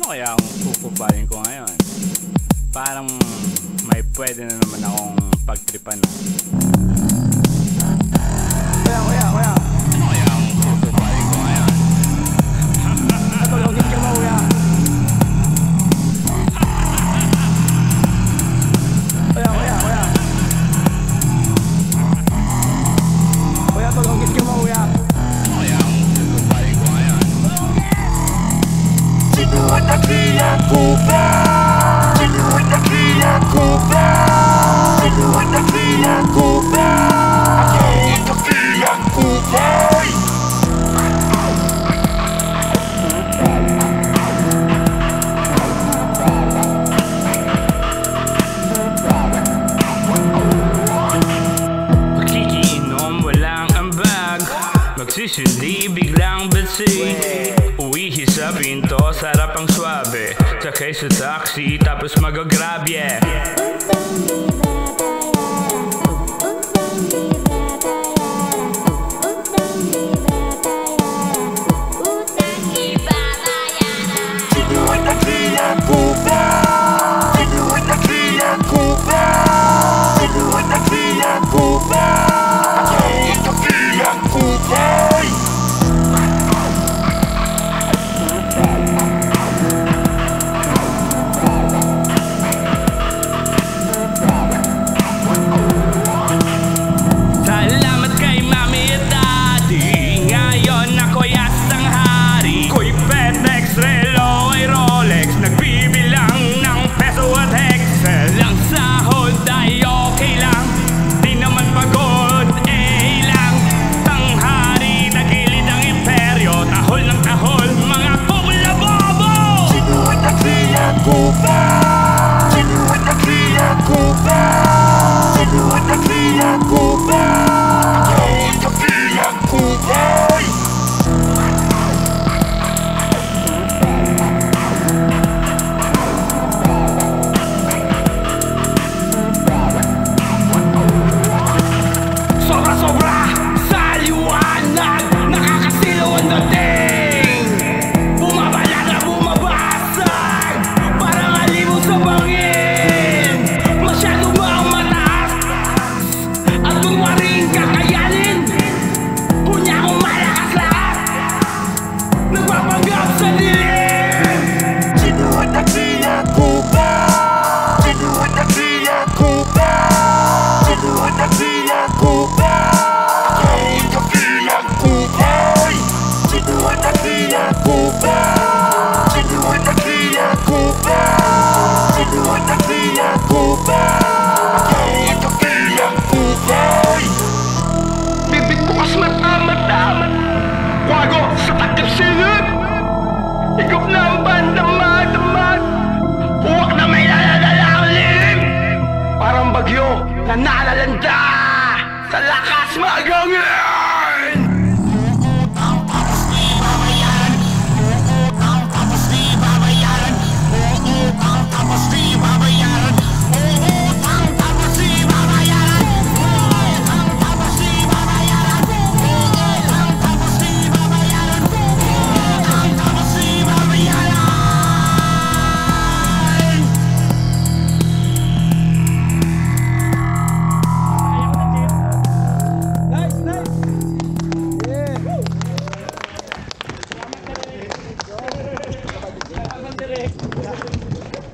kaya ang kukupain ko ngayon? Parang may pwede na naman akong pagtripan na. Kuya. Ano kaya ang kukupain ko ngayon? Natulogin ka mo, kuya. Kuya. Kuya, tulogin ka mo, kuya. Ano kaya ang kukupain ko ngayon? Sinuan na kila kupa. Sinuan na kila kupa. Sinuan na kila kupa. Ako ito kila kupay. Magkikiinom, walang ambag. Magsisindi, biglang basi. Uwihi sa pinto, sarap ang swabe. Sakay sa taxi, tapos mag-grab, yeah. Sinuan na kila kupa. Sinuan na kila kupa. Sinuan na kila kupa. Ako ito kila kupay. Salamat kay Mami at Daddy. Ngayon ako'y asang hari. Ko'y Petex, Relo ay Rolex. Nagbibilang ng peso at Excel. Ang sahod ay okay lang. Di naman pagod, lang. Tanghari, nagilid ang imperyo. Tahol ng tahol, mga pula bobo. Sinuan na kila kupa. Sinuan na kila kupa. Sinuan na kila kupa. Ako ito kila kupay. Sobra-sobra sa liwanag. Nakakasilaw ang dating. Bumabala na bumabasag. Parang alimu sa bangin. Masyado ba ang mataas? At kunwaring kakayanin. Kunya kong malakas lahat. Nagpapanggap sa dilim. Sinuan na kila kupa. Sinuan na kila kupa. Sinuan na kila kupa. Ako ito kila kupay. Sinuan na kila kupa. Sinuan na kila kupa. Sinuan na kila kupa. Ako ito kila kupay. Bibig bukas mata. Wago sa takip silid. Higop na ang bandamad. Huwag na may nalalala ulit. Parang bagyo na nalalanda sa lakas magangin. Nice. Yeah.